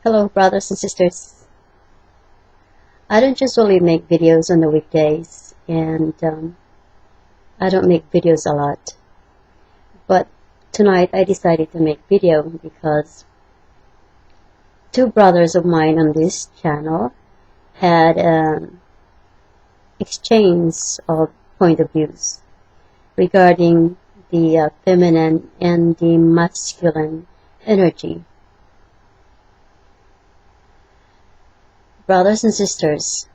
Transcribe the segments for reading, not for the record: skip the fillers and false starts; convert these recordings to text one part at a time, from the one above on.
Hello, brothers and sisters. I don't usually make videos on the weekdays, and I don't make videos a lot. But tonight I decided to make video because two brothers of mine on this channel had exchange of point of views regarding the feminine and the masculine energy. Brothers and sisters,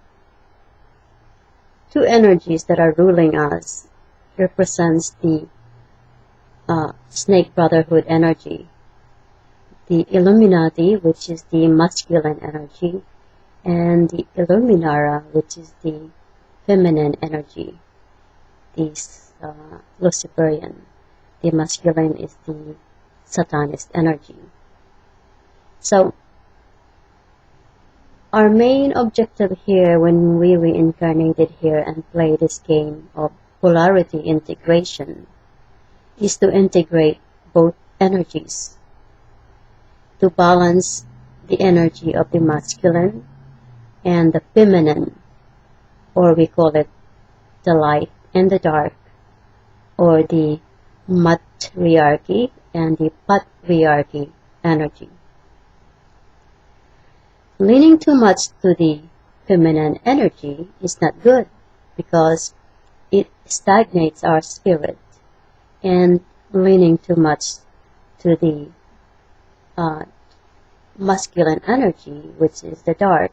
two energies that are ruling us represents the snake brotherhood energy, the Illuminati, which is the masculine energy, and the Illuminara, which is the feminine energy, the Luciferian. The masculine is the Satanist energy. So our main objective here when we reincarnated here and play this game of polarity integration is to integrate both energies, to balance the energy of the masculine and the feminine, or we call it the light and the dark, or the matriarchy and the patriarchy energy. Leaning too much to the feminine energy is not good because it stagnates our spirit, and leaning too much to the masculine energy, which is the dark,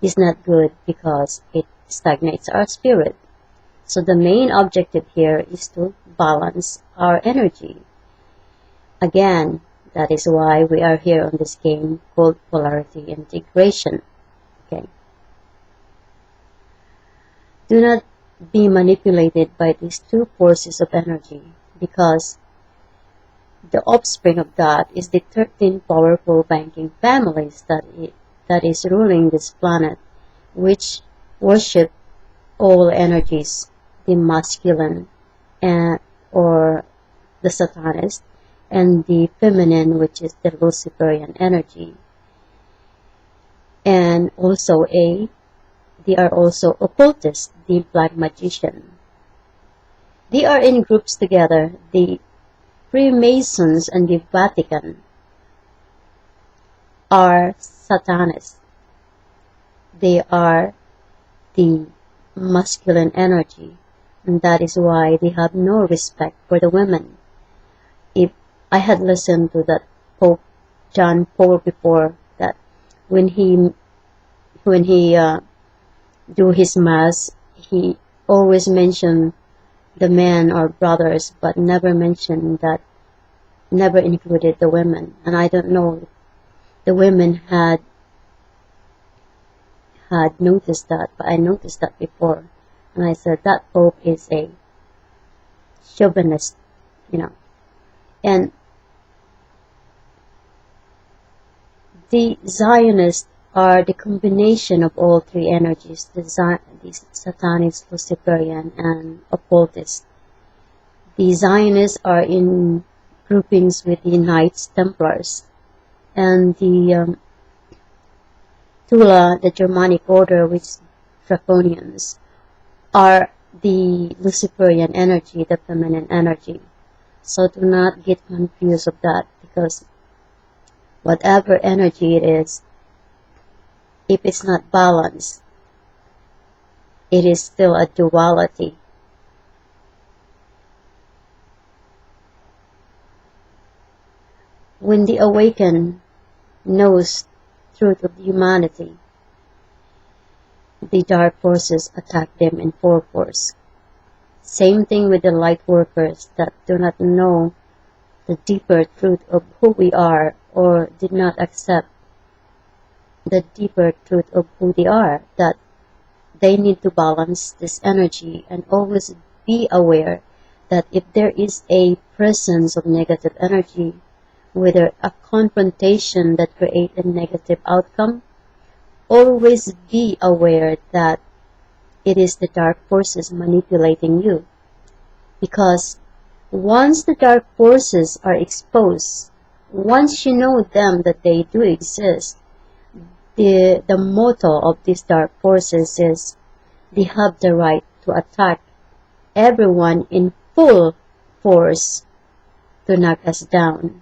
is not good because it stagnates our spirit. So the main objective here is to balance our energy. Again, that is why we are here on this game called Polarity Integration. Okay. Do not be manipulated by these two forces of energy, because the offspring of that is the 13 powerful banking families that is ruling this planet, which worship all energies, the masculine or the Satanist, and the feminine, which is the Luciferian energy. And also they are also occultists, the black magician. They are in groups together. The Freemasons and the Vatican are Satanists. They are the masculine energy, and that is why they have no respect for the women. If I had listened to that Pope John Paul before, that when he do his mass, he always mentioned the men or brothers, but never included the women. And I don't know if the women had noticed that, but I noticed that before, and I said that Pope is a chauvinist, and the Zionists are the combination of all three energies, the Satanist, Luciferian, and occultist. The Zionists are in groupings with the Knights Templars, and the Tula, the Germanic order, which is Draconians, are the Luciferian energy, the feminine energy. So do not get confused of that, because whatever energy it is, if it's not balanced, it is still a duality. When the awakened knows truth of humanity, the dark forces attack them in full force. Same thing with the Lightworkers that do not know the deeper truth of who we are, or did not accept the deeper truth of who they are, that they need to balance this energy and always be aware that if there is a presence of negative energy, whether a confrontation that creates a negative outcome, always be aware that it is the dark forces manipulating you. Because once the dark forces are exposed, once you know them that they do exist, the motto of these dark forces is they have the right to attack everyone in full force to knock us down.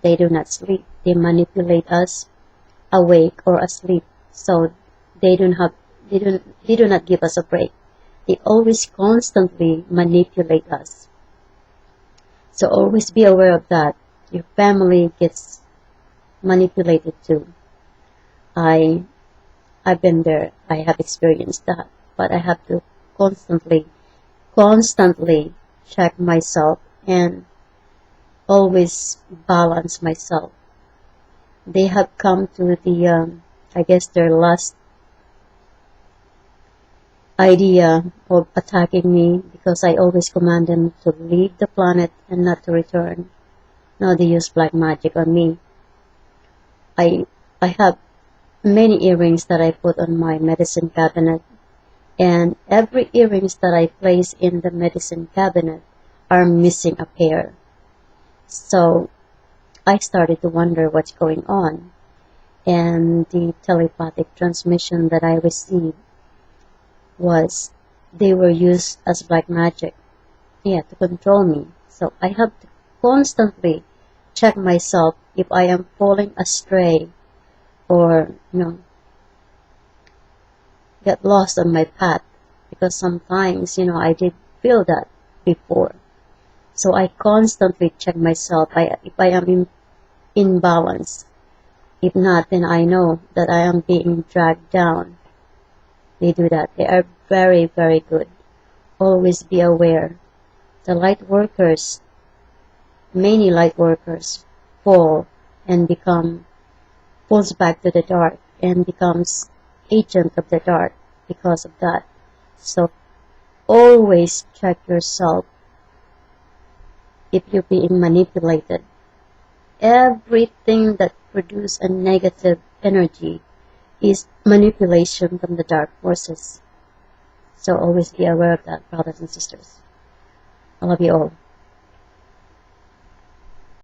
They do not sleep. They manipulate us awake or asleep. So they do not give us a break. They always constantly manipulate us. So always be aware of that. Your family gets manipulated too. I've been there. I have experienced that. But I have to constantly check myself and always balance myself. They have come to the, I guess, their last idea of attacking me, because I always command them to leave the planet and not to return. Now they use black magic on me. I have many earrings that I put on my medicine cabinet, and every earrings that I place in the medicine cabinet are missing a pair. So I started to wonder what's going on, and the telepathic transmission that I received was they were used as black magic, to control me. So I have to constantly check myself if I am falling astray or get lost on my path, because sometimes I did feel that before. So I constantly check myself if I am in balance. If not, then I know that I am being dragged down. They do that. They are very, very good. Always be aware. The light workers, many light workers fall and falls back to the dark and becomes agent of the dark because of that. So always check yourself if you're being manipulated. Everything that produces a negative energy is manipulation from the dark forces. So always be aware of that, brothers and sisters. I love you all.